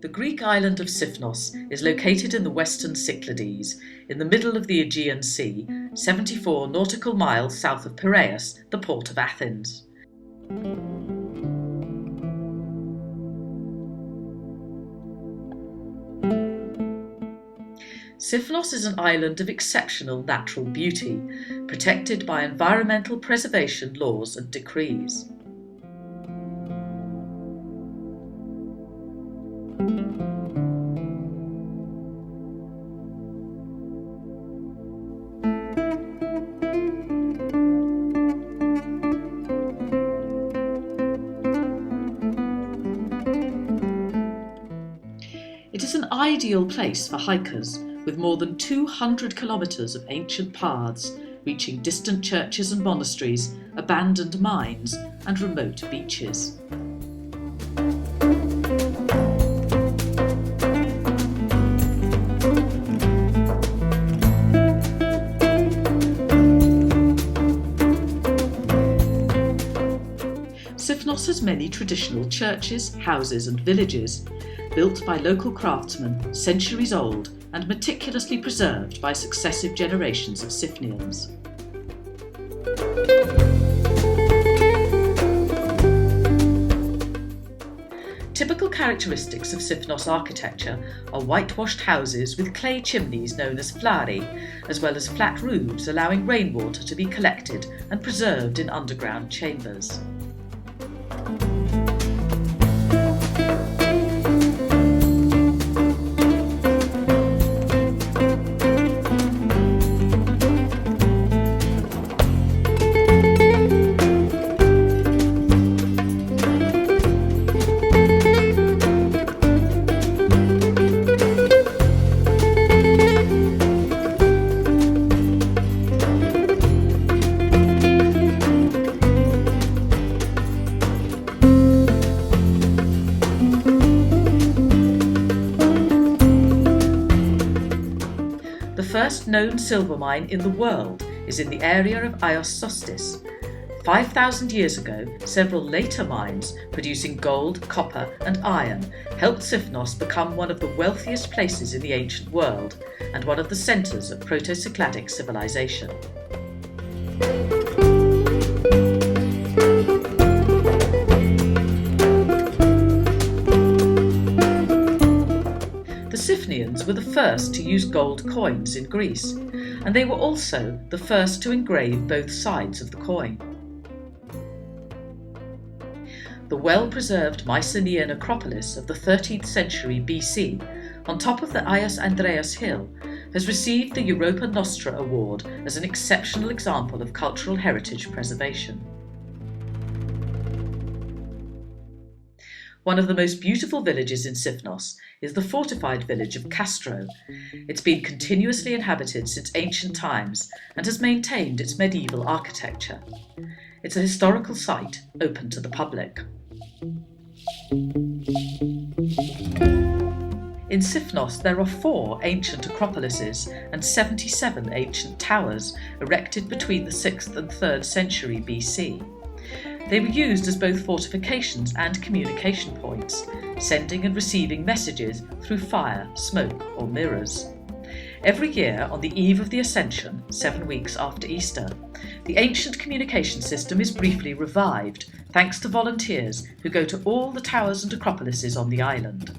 The Greek island of Sifnos is located in the western Cyclades, in the middle of the Aegean Sea, 74 nautical miles south of Piraeus, the port of Athens. Sifnos is an island of exceptional natural beauty, protected by environmental preservation laws and decrees. It is an ideal place for hikers, with more than 200 kilometres of ancient paths reaching distant churches and monasteries, abandoned mines and remote beaches. Sifnos has many traditional churches, houses and villages, built by local craftsmen, centuries old and meticulously preserved by successive generations of Siphnians. Typical characteristics of Siphnos architecture are whitewashed houses with clay chimneys known as flari, as well as flat roofs allowing rainwater to be collected and preserved in underground chambers. The first known silver mine in the world is in the area of Ios Sostis. 5,000 years ago, several later mines producing gold, copper and iron helped Sifnos become one of the wealthiest places in the ancient world and one of the centres of proto-Cycladic civilization. The Siphnians were the first to use gold coins in Greece, and they were also the first to engrave both sides of the coin. The well-preserved Mycenaean Acropolis of the 13th century BC, on top of the Ios Andreas Hill, has received the Europa Nostra Award as an exceptional example of cultural heritage preservation. One of the most beautiful villages in Sifnos is the fortified village of Castro. It's been continuously inhabited since ancient times and has maintained its medieval architecture. It's a historical site open to the public. In Sifnos there are 4 ancient acropolises and 77 ancient towers erected between the 6th and 3rd century BC. They were used as both fortifications and communication points, sending and receiving messages through fire, smoke or mirrors. Every year on the eve of the Ascension, 7 weeks after Easter, the ancient communication system is briefly revived thanks to volunteers who go to all the towers and acropolises on the island.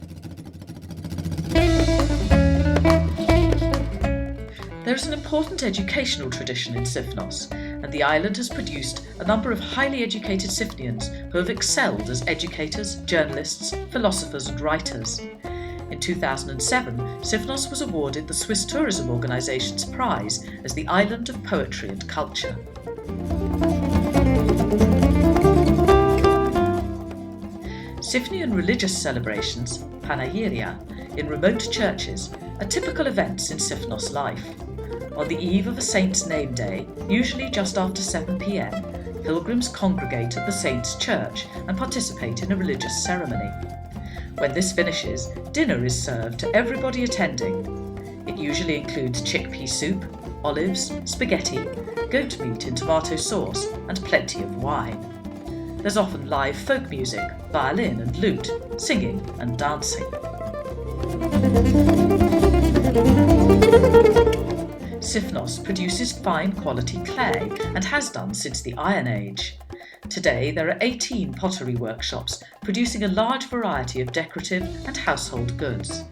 There is an important educational tradition in Sifnos, and the island has produced a number of highly educated Siphnians who have excelled as educators, journalists, philosophers and writers. In 2007, Sifnos was awarded the Swiss Tourism Organisation's prize as the Island of Poetry and Culture. Siphnian religious celebrations, Panagiria, in remote churches are typical events in Sifnos life. On the eve of a saint's name day, usually just after 7 p.m, pilgrims congregate at the saint's church and participate in a religious ceremony. When this finishes, dinner is served to everybody attending. It usually includes chickpea soup, olives, spaghetti, goat meat in tomato sauce and plenty of wine. There's often live folk music, violin and lute, singing and dancing. Sifnos produces fine quality clay and has done since the Iron Age. Today there are 18 pottery workshops producing a large variety of decorative and household goods.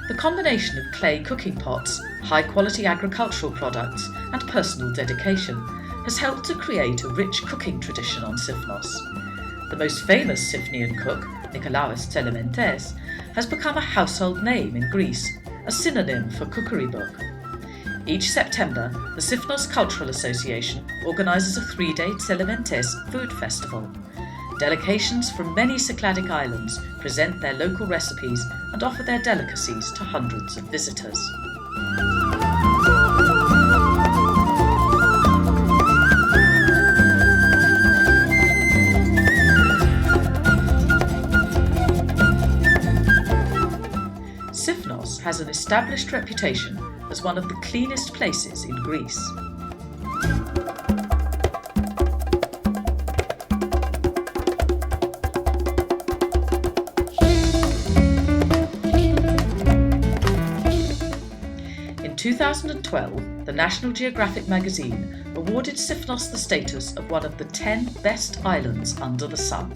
The combination of clay cooking pots, high-quality agricultural products and personal dedication has helped to create a rich cooking tradition on Siphnos. The most famous Sifnian cook, Nikolaos Tselementes, has become a household name in Greece, a synonym for cookery book. Each September, the Siphnos Cultural Association organises a 3-day Tselementes food festival. Delegations from many Cycladic islands present their local recipes and offer their delicacies to hundreds of visitors. Sifnos has an established reputation as one of the cleanest places in Greece. In 2012, the National Geographic magazine awarded Sifnos the status of one of the 10 best islands under the sun.